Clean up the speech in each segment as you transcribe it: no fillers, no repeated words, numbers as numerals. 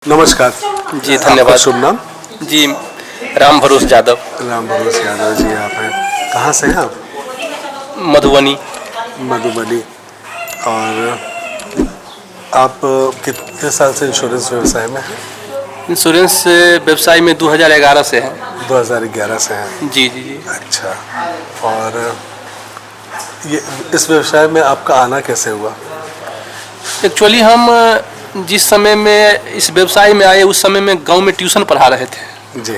नमस्कार जी धन्यवाद। शुभ नाम? जी राम भरोस यादव। राम भरोस यादव जी, आप हैं कहाँ से हैं आप? मधुबनी। मधुबनी। और आप कितने साल से इंश्योरेंस व्यवसाय में हैं? इंश्योरेंस व्यवसाय में 2011 से है। 2011 से हैं। जी जी जी। अच्छा। और ये इस व्यवसाय में आपका आना कैसे हुआ? एक्चुअली हम जिस समय में इस व्यवसाय में आए उस समय में गांव में ट्यूशन पढ़ा रहे थे। जी।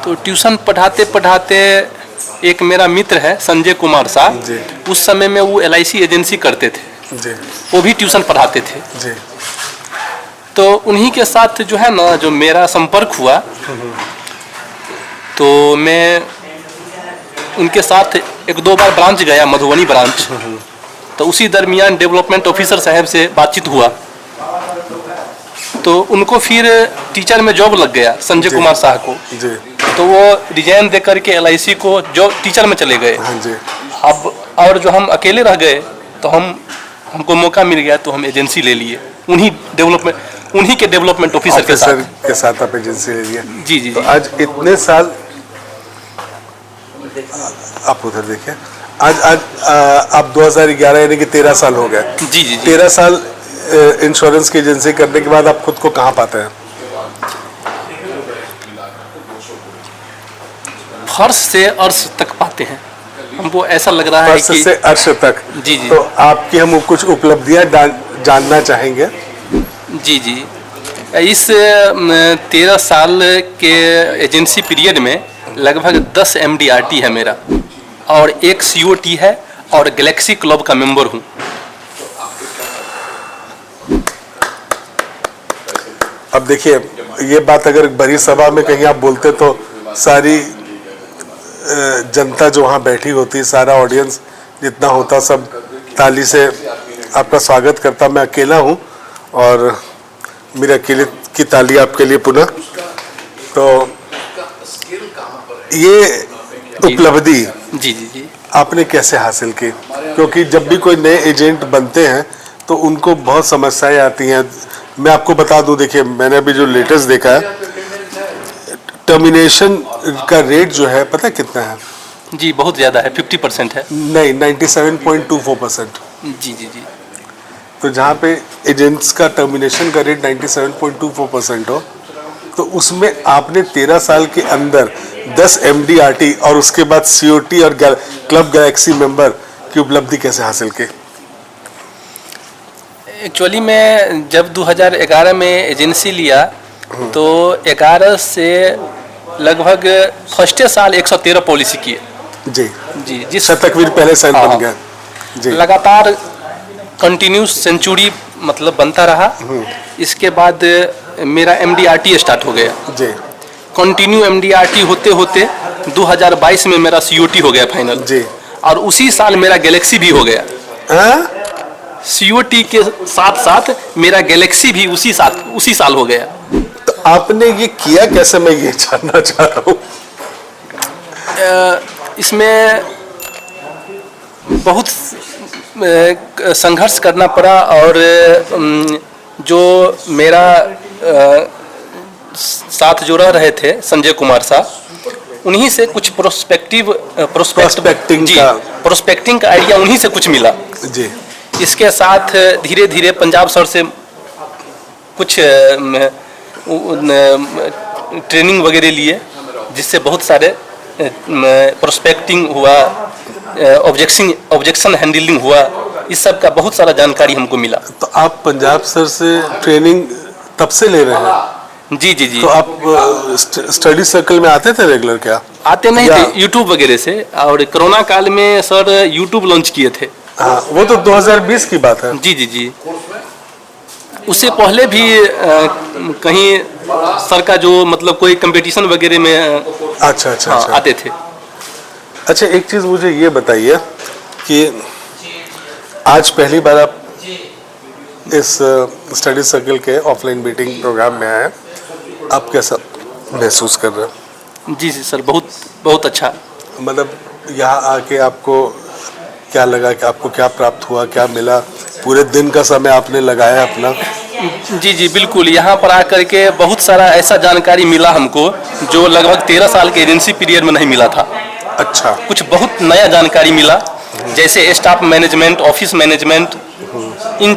तो ट्यूशन पढ़ाते पढ़ाते एक मेरा मित्र है संजय कुमार साहब, जी। उस समय में वो LIC एजेंसी करते थे। जी। वो भी ट्यूशन पढ़ाते थे। जी। तो उन्हीं के साथ जो है ना, जो मेरा संपर्क हुआ, तो मैं उनके साथ एक दो बार ब्रांच गया, मधुबनी ब्रांच। तो उसी दरमियान डेवलपमेंट ऑफिसर साहब से बातचीत हुआ, तो उनको फिर टीचर में जॉब लग गया संजय कुमार साहब को। जी। तो वो रिजाइन दे करके LIC को जॉब टीचर में चले गए। हाँ जी। अब और जो हम अकेले रह गए, तो हमको मौका मिल गया, तो हम एजेंसी ले लिए उन्हीं के डेवलपमेंट ऑफिसर के साथ आप एजेंसी ले लिया। जी जी तो जी। आज इतने साल, आप उधर देखिए, आज आप 2011 यानी कि 13 साल हो गए। जी जी जी। 13 साल इंश्योरेंस की एजेंसी करने के बाद आप खुद को कहाँ पाते हैं? फर्श से अर्श तक पाते हैं। हमको ऐसा लग रहा है फर्श कि से अर्श तक। जी जी। तो आपकी हम कुछ उपलब्धियां जानना चाहेंगे। जी जी। इस 13 साल के एजेंसी पीरियड में लगभग 10 MDRT है मेरा, और एक COT है, और गैलेक्सी क्लब का मेंबर हूँ। अब देखिए, ये बात अगर बड़ी सभा में कहीं आप बोलते तो सारी जनता जो वहाँ बैठी होती, सारा ऑडियंस जितना होता, सब ताली से आपका स्वागत करता। मैं अकेला हूँ और मेरे अकेले की ताली आपके लिए पुनः। तो ये उपलब्धि जी जी जी। आपने कैसे हासिल की? क्योंकि जब भी कोई नए एजेंट बनते हैं तो उनको बहुत समस्याएं आती हैं। मैं आपको बता दूं, देखिए मैंने अभी जो लेटेस्ट देखा है, टर्मिनेशन का रेट जो है पता है कितना है? जी बहुत ज़्यादा है, 50% है। नहीं, 97.24%। जी जी जी। तो जहाँ पे एजेंट्स का टर्मिनेशन का रेट 97.24% हो, तो उसमें आपने 13 साल के अंदर 10 MDRT और उसके बाद COT और क्लब गैलेक्सी मेंबर की उपलब्धि कैसे हासिल की? एक्चुअली मैं जब 2011 में एजेंसी लिया, तो 11 से लगभग फर्स्ट साल 113 पॉलिसी किए। जी जी। जिस शतकवीर पहले साल बन गया। जी। लगातार कंटिन्यूस सेंचुरी मतलब बनता रहा। इसके बाद मेरा MDRT स्टार्ट हो गया। जी। कंटिन्यू MDRT होते होते 2022 में मेरा COT हो गया फाइनल। जी। और उसी साल मेरा गैलेक्सी भी हो गया। COT के साथ साथ मेरा गैलेक्सी भी उसी साल हो गया। तो आपने ये किया कैसे, मैं ये जानना चाह रहा हूँ। इसमें बहुत संघर्ष करना पड़ा, और जो मेरा साथ जो रह रहे थे संजय कुमार साहब, उन्हीं से कुछ प्रोस्पेक्टिंग का आइडिया उन्हीं से कुछ मिला। जी। इसके साथ धीरे धीरे पंजाब सर से कुछ ट्रेनिंग वगैरह लिए, जिससे बहुत सारे प्रोस्पेक्टिंग हुआ, ऑब्जेक्शन हैंडलिंग हुआ, इस सब का बहुत सारा जानकारी हमको मिला। तो आप पंजाब सर से ट्रेनिंग तब से ले रहे हैं? जी जी जी। तो आप स्टडी सर्कल में आते थे रेगुलर क्या? आते नहीं थे, यूट्यूब वगैरह से। और कोरोना काल में सर यूट्यूब लॉन्च किए थे। हाँ, वो तो 2020 की बात है। जी जी जी। उससे पहले भी कहीं सर का जो मतलब कोई कंपटीशन वगैरह में अच्छा आते थे। अच्छा, एक चीज़ मुझे ये बताइए कि आज पहली बार आप इस स्टडी सर्कल के ऑफलाइन मीटिंग प्रोग्राम में आए, आप कैसा महसूस कर रहे हैं? जी जी सर, बहुत बहुत अच्छा। मतलब यहाँ आके आपको क्या लगा, कि आपको क्या प्राप्त हुआ, क्या मिला? पूरे दिन का समय आपने लगाया अपना? जी जी बिल्कुल, यहाँ पर आकर के बहुत सारा ऐसा जानकारी मिला हमको जो लगभग 13 साल के एजेंसी पीरियड में नहीं मिला था। अच्छा। कुछ बहुत नया जानकारी मिला, जैसे स्टाफ मैनेजमेंट, ऑफिस मैनेजमेंट, इन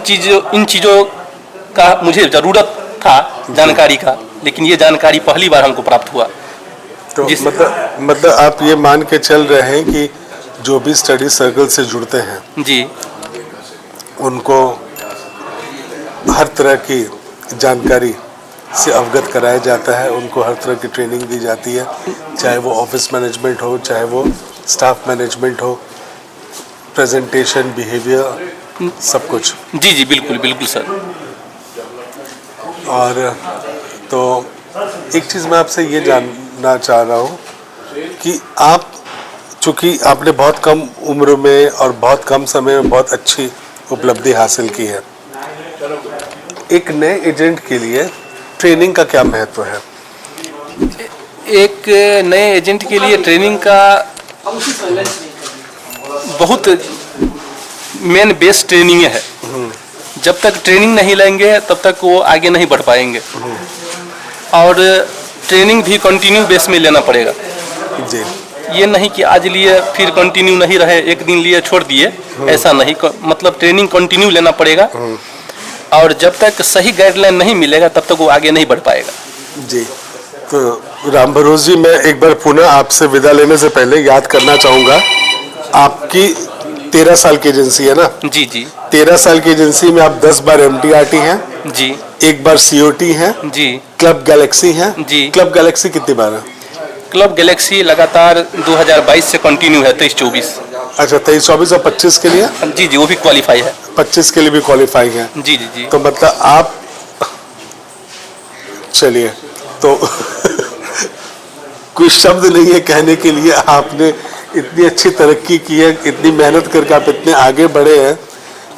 चीज़ों का मुझे ज़रूरत था जानकारी का, लेकिन ये जानकारी पहली बार हमको प्राप्त हुआ। तो मतलब आप ये मान के चल रहे हैं कि जो भी स्टडी सर्कल से जुड़ते हैं जी उनको हर तरह की जानकारी से अवगत कराया जाता है, उनको हर तरह की ट्रेनिंग दी जाती है, चाहे वो ऑफिस मैनेजमेंट हो, चाहे वो स्टाफ मैनेजमेंट हो, प्रेजेंटेशन, बिहेवियर, सब कुछ। जी जी बिल्कुल बिल्कुल सर। और तो एक चीज़ मैं आपसे ये जानना चाह रहा हूँ कि आप, चूँकि आपने बहुत कम उम्र में और बहुत कम समय में बहुत अच्छी उपलब्धि हासिल की है, एक नए एजेंट के लिए ट्रेनिंग का क्या महत्व है? एक नए एजेंट के लिए ट्रेनिंग का बहुत मेन बेस ट्रेनिंग है। जब तक ट्रेनिंग नहीं लेंगे तब तक वो आगे नहीं बढ़ पाएंगे, और ट्रेनिंग भी कंटिन्यू बेस में लेना पड़ेगा। जी। ये नहीं कि आज लिए फिर कंटिन्यू नहीं रहे, एक दिन लिए छोड़ दिए, ऐसा नहीं। मतलब ट्रेनिंग कंटिन्यू लेना पड़ेगा, और जब तक सही गाइडलाइन नहीं मिलेगा तब तक वो आगे नहीं बढ़ पाएगा। जी। तो राम भरोसे जी, मैं एक बार पुनः आपसे विदा लेने से पहले याद करना चाहूँगा, आपकी 13 साल की एजेंसी है ना? जी जी। 13 साल की एजेंसी में आप 10 बार MDRT हैं जी। एक बार COT हैं जी। क्लब गैलेक्सी हैं जी। क्लब गैलेक्सी कितनी बार है? क्लब गैलेक्सी लगातार 2022 से कंटिन्यू है, 23-24। अच्छा, 23-24 और 25 के लिए? जी जी, वो भी क्वालिफाई है। 25 के लिए भी क्वालिफाई है? जी जी जी। तो मतलब आप, चलिए तो कोई शब्द नहीं है कहने के लिए, आपने इतनी अच्छी तरक्की की है, इतनी मेहनत करके आप इतने आगे बढ़े हैं,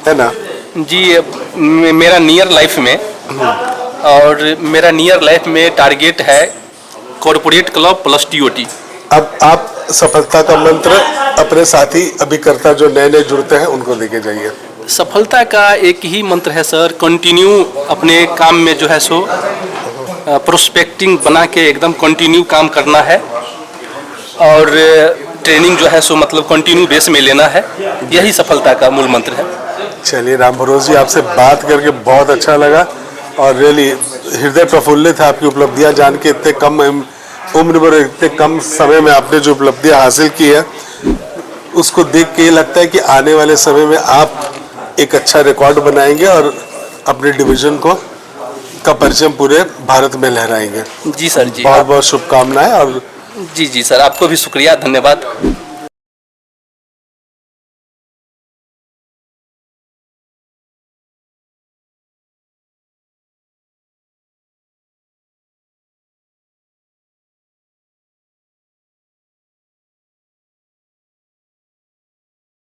है ना? जी, मेरा नियर लाइफ में, और मेरा नियर लाइफ में टारगेट है कॉरपोरेट क्लब प्लस TOT। अब आप सफलता का मंत्र अपने साथी अभिकर्ता जो नए नए जुड़ते हैं उनको लेके जाइए। सफलता का एक ही मंत्र है सर, कंटिन्यू अपने काम में जो है सो प्रोस्पेक्टिंग बना के एकदम कंटिन्यू काम करना है, और ट्रेनिंग जो है सो मतलब कंटिन्यू बेस में लेना है। यही सफलता का मूल मंत्र है। चलिए राम भरोसे जी, आपसे बात करके बहुत अच्छा लगा, और रियली हृदय प्रफुल्लित है आपकी उपलब्धियां जान के। इतने कम उम्र में, इतने कम समय में आपने जो उपलब्धियां हासिल की है, उसको देख के ये लगता है कि आने वाले समय में आप एक अच्छा रिकॉर्ड बनाएंगे और अपने डिवीजन को का परचम पूरे भारत में लहराएंगे। जी सर जी। बहुत बहुत शुभकामनाएं। और जी जी सर, आपको भी शुक्रिया, धन्यवाद।